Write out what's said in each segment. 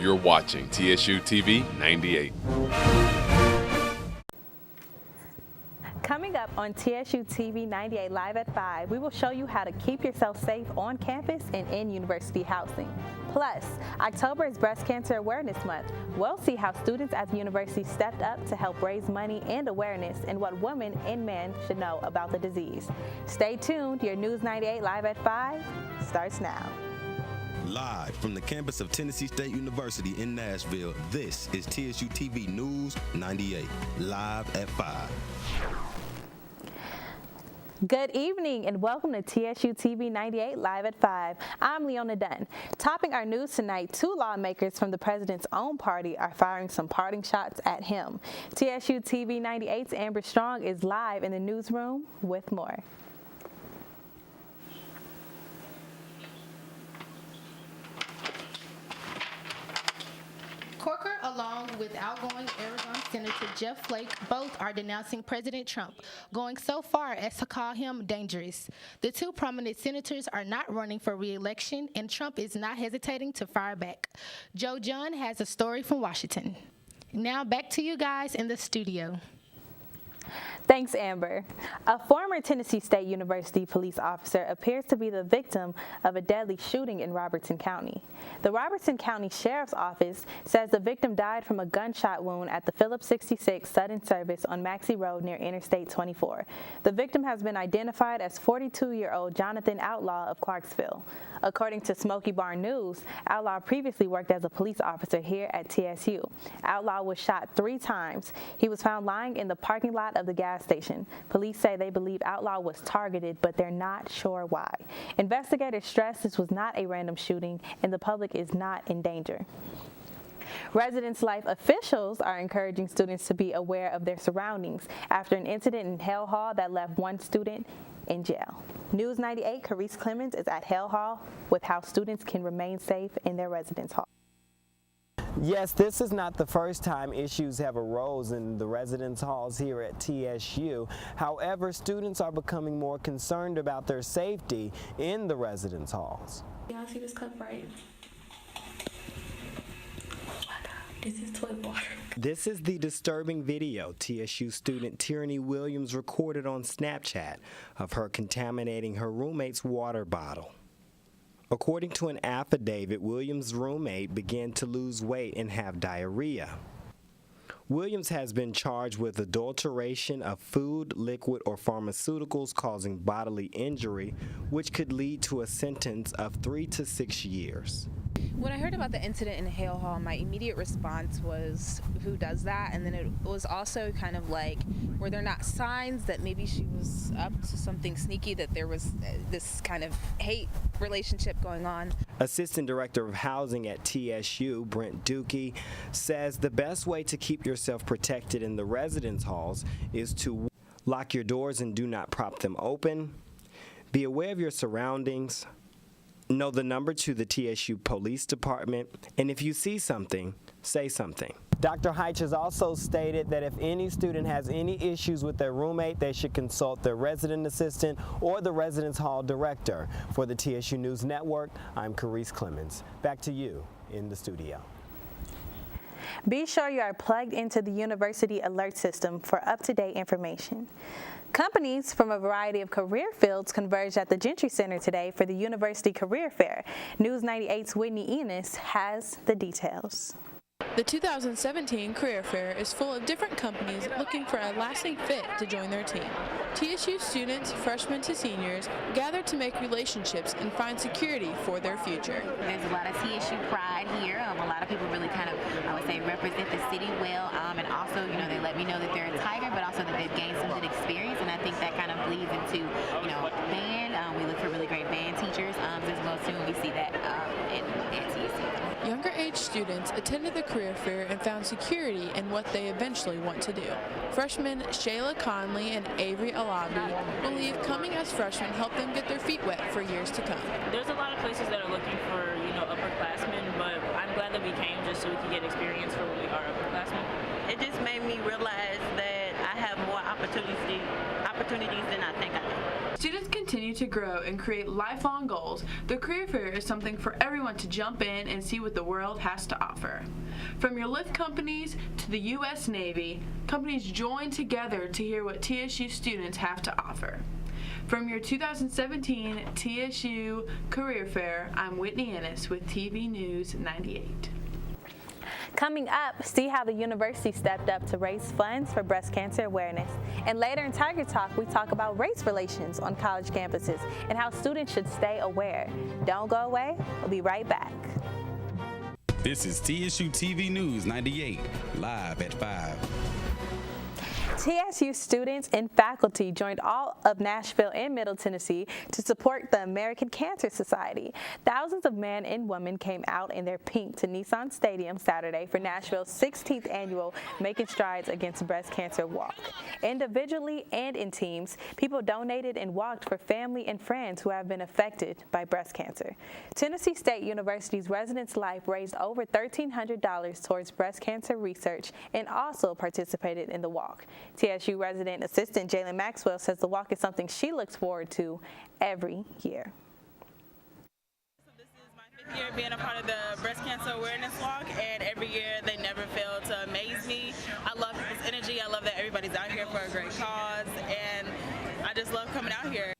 You're watching TSU-TV 98. Coming up on TSU-TV 98 Live at 5, we will show you how to keep yourself safe on campus and in university housing. Plus, October is Breast Cancer Awareness Month. We'll see how students at the university stepped up to help raise money and awareness and what women and men should know about the disease. Stay tuned. Your News 98 Live at 5 starts now. Live from the campus of Tennessee State University in Nashville, this is TSU-TV News 98, live at 5. Good evening and welcome to TSU-TV 98 Live at 5. I'm Leona Dunn. Topping our news tonight, 2 lawmakers from the president's own party are firing some parting shots at him. TSU-TV 98's Amber Strong is live in the newsroom with more. Corker, along with outgoing Arizona Senator Jeff Flake, both are denouncing President Trump, going so far as to call him dangerous. The 2 prominent senators are not running for re-election, and Trump is not hesitating to fire back. Joe John has a story from Washington. Now back to you guys in the studio. Thanks, Amber. A former Tennessee State University police officer appears to be the victim of a deadly shooting in Robertson County. The Robertson County Sheriff's Office says the victim died from a gunshot wound at the Phillips 66 Sudden Service on Maxey Road near Interstate 24. The victim has been identified as 42-year-old Jonathan Outlaw of Clarksville. According to Smoky Barn News, Outlaw previously worked as a police officer here at TSU. Outlaw was shot 3 times. He was found lying in the parking lot of the gas station. Police say they believe Outlaw was targeted, but they're not sure why. Investigators stress this was not a random shooting and the public is not in danger. Residence Life officials are encouraging students to be aware of their surroundings after an incident in Hale Hall that left 1 student in jail. News 98, Carice Clemens is at Hale Hall with how students can remain safe in their residence hall. Yes, this is not the first time issues have arose in the residence halls here at TSU. However, students are becoming more concerned about their safety in the residence halls. Y'all see this cup, right? This is toilet water. This is the disturbing video TSU student Tierney Williams recorded on Snapchat of her contaminating her roommate's water bottle. According to an affidavit, Williams' roommate began to lose weight and have diarrhea. Williams has been charged with adulteration of food, liquid, or pharmaceuticals causing bodily injury, which could lead to a sentence of 3 to 6 years. When I heard about the incident in Hale Hall, my immediate response was, who does that? And then it was also kind of like, were there not signs that maybe she was up to something sneaky, that there was this kind of hate relationship going on? Assistant Director of Housing at TSU, Brent Dukey, says the best way to keep yourself protected in the residence halls is to lock your doors and do not prop them open, be aware of your surroundings, know the number to the TSU Police Department, and if you see something, say something. Dr. Heitch has also stated that if any student has any issues with their roommate, they should consult their resident assistant or the residence hall director. For the TSU News Network, I'm Carice Clemens. Back to you in the studio. Be sure you are plugged into the University Alert System for up-to-date information. Companies from a variety of career fields converged at the Gentry Center today for the University Career Fair. News 98's Whitney Enos has the details. The 2017 Career Fair is full of different companies looking for a lasting fit to join their team. TSU students, freshmen to seniors, gather to make relationships and find security for their future. There's a lot of TSU pride here. A lot of people really kind of, I would say, represent the city well, and also, you know, they let me know that they're a Tiger, but also that they've gained some good experience, and I think that kind of bleeds into, you know, band. We look for really great band teachers as well too, and we see that at TSU. Younger age students attended the career fair and found security in what they eventually want to do. Freshmen Shayla Conley and Avery Alabi believe coming as freshmen helped them get their feet wet for years to come. There's a lot of places that are looking for, you know, upperclassmen, but I'm glad that we came just so we could get experience for when we are upperclassmen. It just made me realize that I have more opportunities than I think I do. Students continue to grow and create lifelong goals. The career fair is something for everyone to jump in and see what the world has to offer. From your lift companies to the U.S. Navy, companies join together to hear what TSU students have to offer. From your 2017 TSU Career Fair, I'm Whitney Ennis with TV News 98. Coming up, see how the university stepped up to raise funds for breast cancer awareness. And later in Tiger Talk, we talk about race relations on college campuses and how students should stay aware. Don't go away. We'll be right back. This is TSU-TV News 98, live at 5. TSU students and faculty joined all of Nashville and Middle Tennessee to support the American Cancer Society. Thousands of men and women came out in their pink to Nissan Stadium Saturday for Nashville's 16th annual Making Strides Against Breast Cancer Walk. Individually and in teams, people donated and walked for family and friends who have been affected by breast cancer. Tennessee State University's Residence Life raised over $1,300 towards breast cancer research and also participated in the walk. TSU resident assistant Jalen Maxwell says the walk is something she looks forward to every year. This is my 5th year being a part of the Breast Cancer Awareness Walk, and every year they never fail to amaze me. I love people's energy. I love that everybody's out here for a great cause, and I just love coming out here.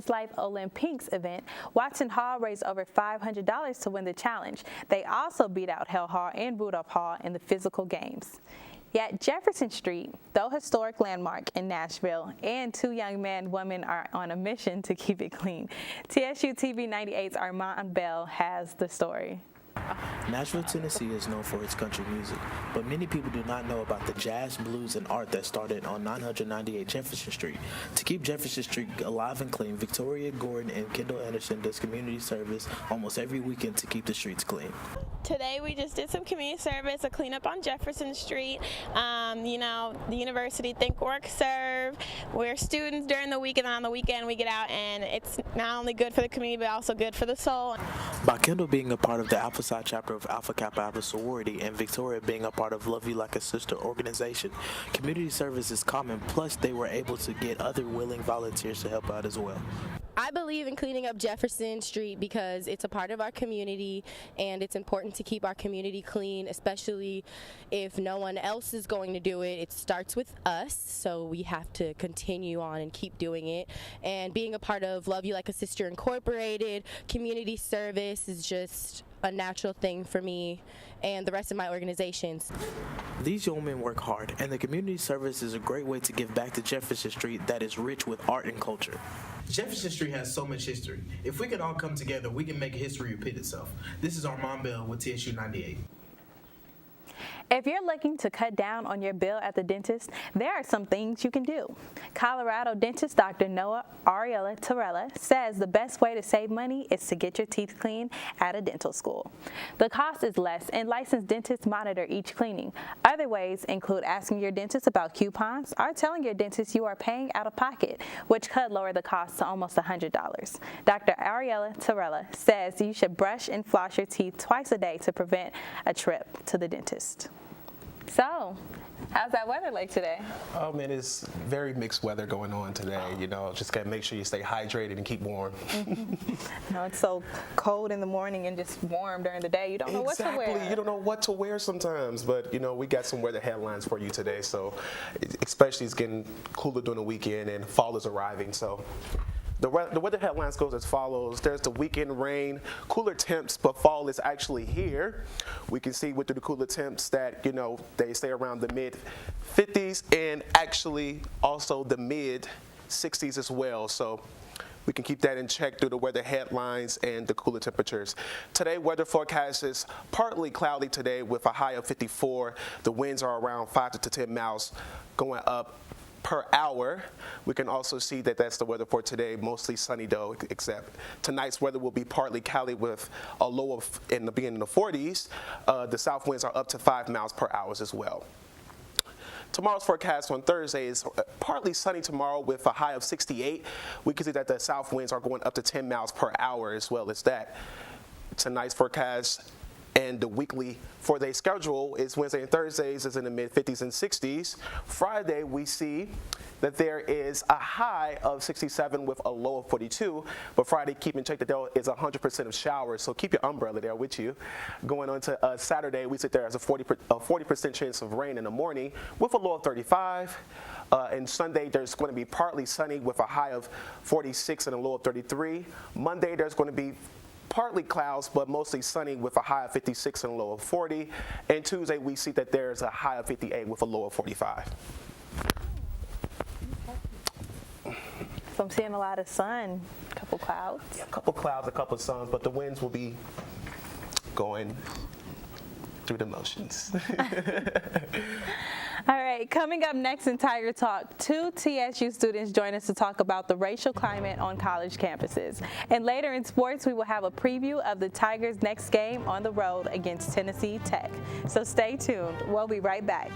Life Olympics event, Watson Hall raised over $500 to win the challenge. They also beat out Hell Hall and Rudolph Hall in the physical games. Yet Jefferson Street, though historic landmark in Nashville, and two young men and women are on a mission to keep it clean. TSU-TV 98's Armand Bell has the story. Nashville, Tennessee is known for its country music, but many people do not know about the jazz, blues, and art that started on 998 Jefferson Street. To keep Jefferson Street alive and clean, Victoria Gordon and Kendall Anderson does community service almost every weekend to keep the streets clean. Today we just did some community service, a cleanup on Jefferson Street. The university Think, Work, Serve. We're students during the week, and then on the weekend we get out, and it's not only good for the community but also good for the soul. By Kendall being a part of the Alpha Psi chapter of Alpha Kappa Alpha sorority and Victoria being a part of Love You Like a Sister organization, community service is common, plus they were able to get other willing volunteers to help out as well. I believe in cleaning up Jefferson Street because it's a part of our community and it's important to keep our community clean, especially if no one else is going to do it. It starts with us, so we have to continue on and keep doing it. And being a part of Love You Like a Sister Incorporated, community service is just a natural thing for me and the rest of my organizations. These young men work hard, and the community service is a great way to give back to Jefferson Street that is rich with art and culture. Jefferson Street has so much history. If we can all come together, we can make history repeat itself. This is Armand Bell with TSU 98. If you're looking to cut down on your bill at the dentist, there are some things you can do. Colorado dentist Dr. Noah Ariella Torella says the best way to save money is to get your teeth cleaned at a dental school. The cost is less, and licensed dentists monitor each cleaning. Other ways include asking your dentist about coupons or telling your dentist you are paying out of pocket, which could lower the cost to almost $100. Dr. Ariella Torella says you should brush and floss your teeth twice a day to prevent a trip to the dentist. So, how's that weather like today? Oh man, it's very mixed weather going on today. Just gotta make sure you stay hydrated and keep warm. It's so cold in the morning and just warm during the day. You don't know what to wear. Exactly. You don't know what to wear sometimes, but we got some weather headlines for you today. So, especially it's getting cooler during the weekend and fall is arriving. So. The weather headlines goes as follows. There's the weekend rain, cooler temps, but fall is actually here. We can see with the cooler temps that, they stay around the mid-50s and actually also the mid-60s as well. So we can keep that in check through the weather headlines and the cooler temperatures. Today, weather forecast is partly cloudy today with a high of 54. The winds are around 5 to 10 miles going up per hour. We can also see that that's the weather for today, mostly sunny though, except tonight's weather will be partly cloudy with a low of in the 40s. The south winds are up to 5 miles per hour as well. Tomorrow's forecast on Thursday is partly sunny tomorrow with a high of 68. We can see that the south winds are going up to 10 miles per hour as well as that. Tonight's forecast And the weekly four-day schedule is Wednesday and Thursdays is in the mid-50s and 60s. Friday, we see that there is a high of 67 with a low of 42. But Friday, keep in check that there is 100% of showers, so keep your umbrella there with you. Going on to Saturday, we sit there as a 40% chance of rain in the morning with a low of 35. And Sunday, there's going to be partly sunny with a high of 46 and a low of 33. Monday, there's going to be partly clouds, but mostly sunny with a high of 56 and a low of 40. And Tuesday, we see that there's a high of 58 with a low of 45. So I'm seeing a lot of sun, a couple clouds. Yeah, a couple clouds, a couple suns, but the winds will be going through the motions. All right, coming up next in Tiger Talk, 2 TSU students join us to talk about the racial climate on college campuses. And later in sports, we will have a preview of the Tigers' next game on the road against Tennessee Tech. So stay tuned. We'll be right back.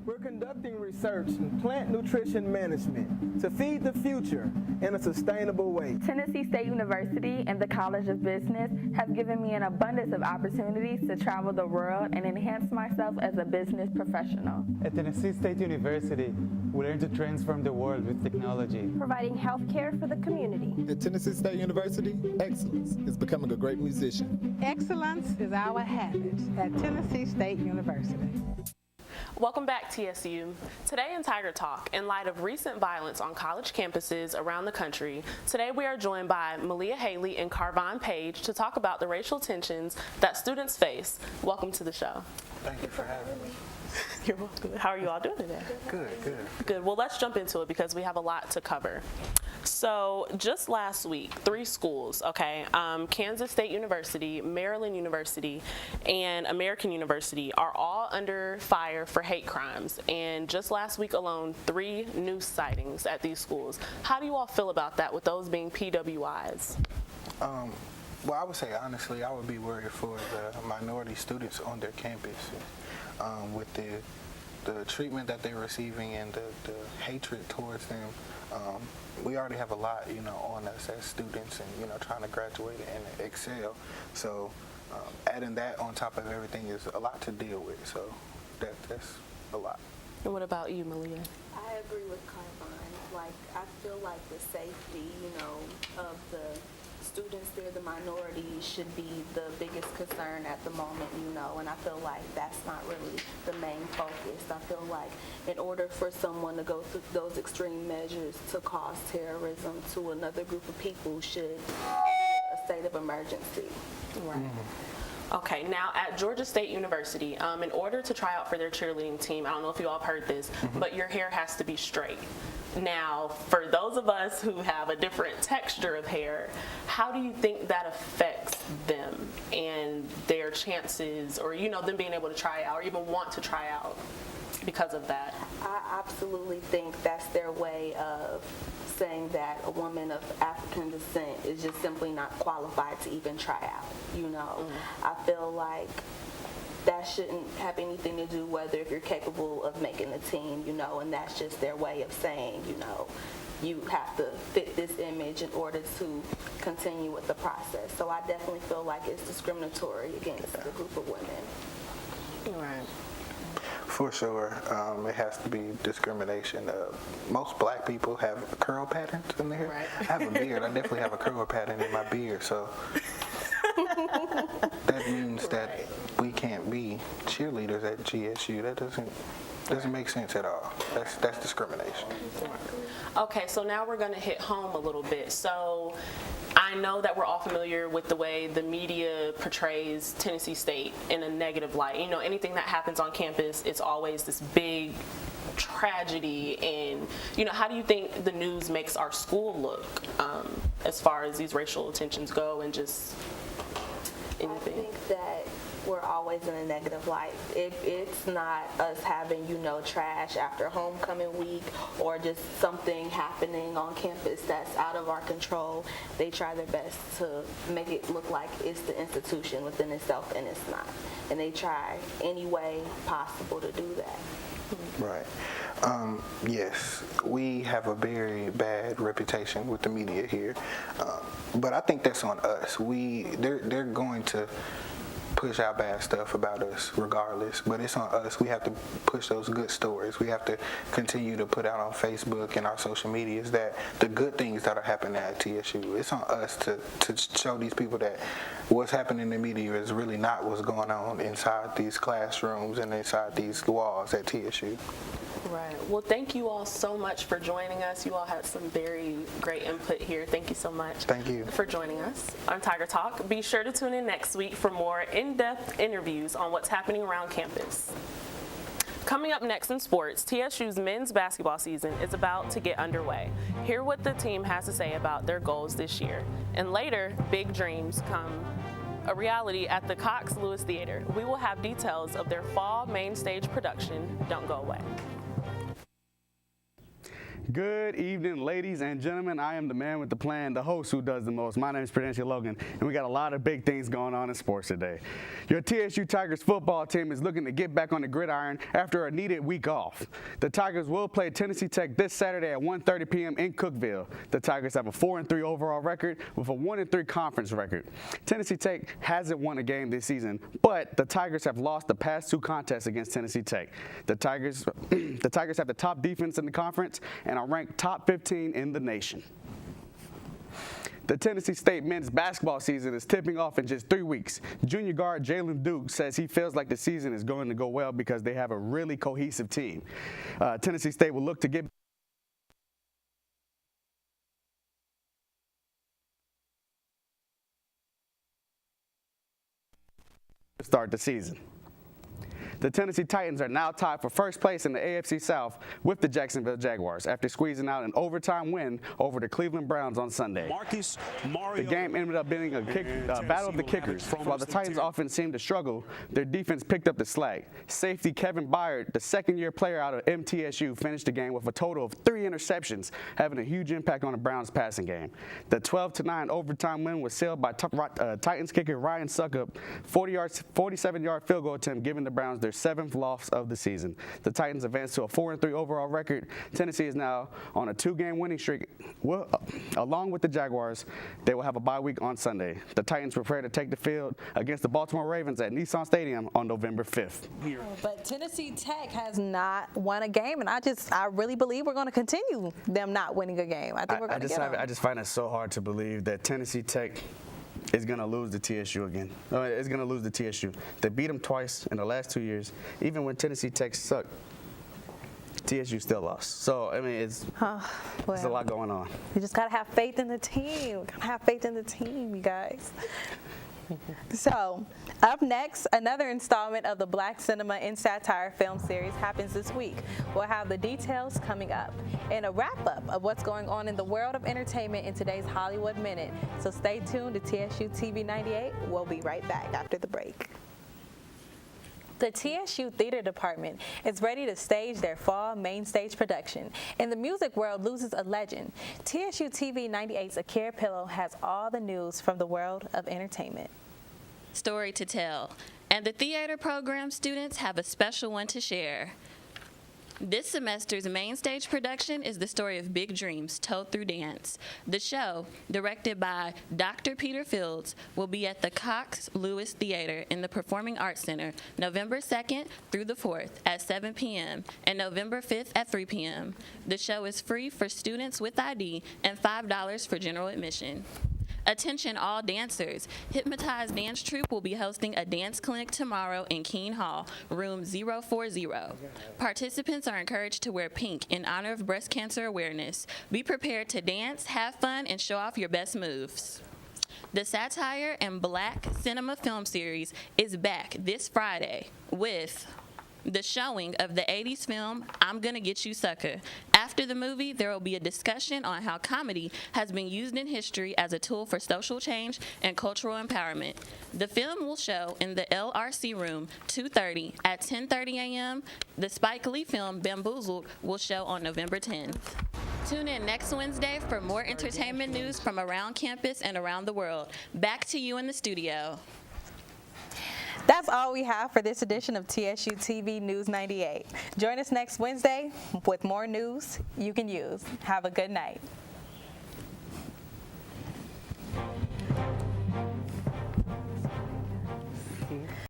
We're conducting research in plant nutrition management to feed the future in a sustainable way. Tennessee State University and the College of Business have given me an abundance of opportunities to travel the world and enhance myself as a business professional. At Tennessee State University, we learn to transform the world with technology, providing health care for the community. At Tennessee State University, excellence is becoming a great musician. Excellence is our habit at Tennessee State University. Welcome back, TSU. Today in Tiger Talk, in light of recent violence on college campuses around the country, today we are joined by Malia Haley and Carvon Page to talk about the racial tensions that students face. Welcome to the show. Thank you for having me. You're welcome. How are you all doing today? Good, good. Good. Well, let's jump into it because we have a lot to cover. So just last week, 3 schools, Kansas State University, Maryland University, and American University are all under fire for hate crimes. And just last week alone, 3 new sightings at these schools. How do you all feel about that, with those being PWIs? Well, I would say, honestly, I would be worried for the minority students on their campus with the treatment that they're receiving and the hatred towards them. We already have a lot, on us as students and, trying to graduate and excel. So adding that on top of everything is a lot to deal with. So that's a lot. And what about you, Malia? I agree with Carvon. I feel like the safety, of the students there, the minorities, should be the biggest concern at the moment, and I feel like that's not really the main focus. I feel like in order for someone to go through those extreme measures to cause terrorism to another group of people should be a state of emergency. Right. Mm-hmm. Okay, now at Georgia State University, in order to try out for their cheerleading team, I don't know if you all have heard this, but your hair has to be straight. Now, for those of us who have a different texture of hair, how do you think that affects them and their chances, or them being able to try out or even want to try out because of that? I absolutely think that's their way of saying that a woman of African descent is just simply not qualified to even try out. I feel like that shouldn't have anything to do whether if you're capable of making a team, and that's just their way of saying, you have to fit this image in order to continue with the process. So I definitely feel like it's discriminatory against a group of women. Right. For sure, it has to be discrimination. Most black people have curl patterns in their hair. Right. I have a beard. I definitely have a curl pattern in my beard, so that means that we can't be cheerleaders at GSU. That doesn't make sense at all. That's discrimination. Okay, so now we're going to hit home a little bit. So I know that we're all familiar with the way the media portrays Tennessee State in a negative light. Anything that happens on campus, it's always this big tragedy. And, how do you think the news makes our school look as far as these racial tensions go and just anything? I think that we're always in a negative light. If it's not us having, trash after homecoming week or just something happening on campus that's out of our control, they try their best to make it look like it's the institution within itself, and it's not. And they try any way possible to do that. Right. Yes, we have a very bad reputation with the media here, but I think that's on us. They're going to push out bad stuff about us regardless, but it's on us. We have to push those good stories. We have to continue to put out on Facebook and our social medias that the good things that are happening at TSU. It's on us to show these people that what's happening in the media is really not what's going on inside these classrooms and inside these walls at TSU. Right. Well, thank you all so much for joining us. You all had some very great input here. Thank you so much. Thank you for joining us on Tiger Talk. Be sure to tune in next week for more in-depth interviews on what's happening around campus. Coming up next in sports, TSU's men's basketball season is about to get underway. Hear what the team has to say about their goals this year. And later, big dreams come a reality at the Cox Lewis Theater. We will have details of their fall main stage production. Don't go away. Good evening, ladies and gentlemen. I am the man with the plan, the host who does the most. My name is Prudencio Logan, and we got a lot of big things going on in sports today. Your TSU Tigers football team is looking to get back on the gridiron after a needed week off. The Tigers will play Tennessee Tech this Saturday at 1:30 p.m. in Cookeville. The Tigers have a 4-3 overall record with a 1-3 conference record. Tennessee Tech hasn't won a game this season, but the Tigers have lost the past 2 contests against Tennessee Tech. The Tigers have the top defense in the conference and are ranked top 15 in the nation. The Tennessee State men's basketball season is tipping off in just 3 weeks. Junior guard Jalen Duke says he feels like the season is going to go well because they have a really cohesive team. Tennessee State will look to get to start the season. The Tennessee Titans are now tied for first place in the AFC South with the Jacksonville Jaguars after squeezing out an overtime win over the Cleveland Browns on Sunday. The game ended up being a battle of the kickers. While the Titans offense seemed to struggle, their defense picked up the slack. Safety Kevin Byard, the second-year player out of MTSU, finished the game with a total of 3 interceptions, having a huge impact on the Browns' passing game. The 12-9 overtime win was sealed by Titans kicker Ryan Suckup, 47-yard field goal attempt, giving the Browns their 7th loss of the season. The Titans advanced to a 4-3 overall record. Tennessee is now on a 2-game winning streak. Along with the Jaguars, they will have a bye week on Sunday. The Titans prepare to take the field against the Baltimore Ravens at Nissan Stadium on November 5th. But Tennessee Tech has not won a game, and I really believe we're going to continue them not winning a game. I think we're going to get them. I just find it so hard to believe that Tennessee Tech is going to lose to TSU again. It's going to lose to TSU. They beat them twice in the last 2 years. Even when Tennessee Tech sucked, TSU still lost. So, I mean, it's a lot going on. You just got to have faith in the team. Got to have faith in the team, you guys. So, up next, another installment of the Black Cinema in Satire film series happens this week. We'll have the details coming up and a wrap-up of what's going on in the world of entertainment in today's Hollywood Minute. So stay tuned to TSU-TV 98. We'll be right back after the break. The TSU Theater Department is ready to stage their fall main stage production, and the music world loses a legend. TSU-TV 98's Akira Pillow has all the news from the world of entertainment. Story to tell, and the theater program students have a special one to share. This semester's main stage production is the story of big dreams told through dance. The show, directed by Dr. Peter Fields, will be at the Cox Lewis Theater in the Performing Arts Center November 2nd through the 4th at 7 p.m. and November 5th at 3 p.m. The show is free for students with ID and $5 for general admission. Attention all dancers. Hypnotized Dance Troupe will be hosting a dance clinic tomorrow in Keene Hall, room 040. Participants are encouraged to wear pink in honor of breast cancer awareness. Be prepared to dance, have fun, and show off your best moves. The Satire and Black Cinema film series is back this Friday with the showing of the 80s film I'm Gonna Get You Sucker. After the movie, there will be a discussion on how comedy has been used in history as a tool for social change and cultural empowerment. The film will show in the LRC room 230 at 10:30 a.m. The Spike Lee film Bamboozled will show on November 10th. Tune in next Wednesday for more entertainment news from around campus and around the world. Back to you in the studio. That's all we have for this edition of TSU-TV News 98. Join us next Wednesday with more news you can use. Have a good night.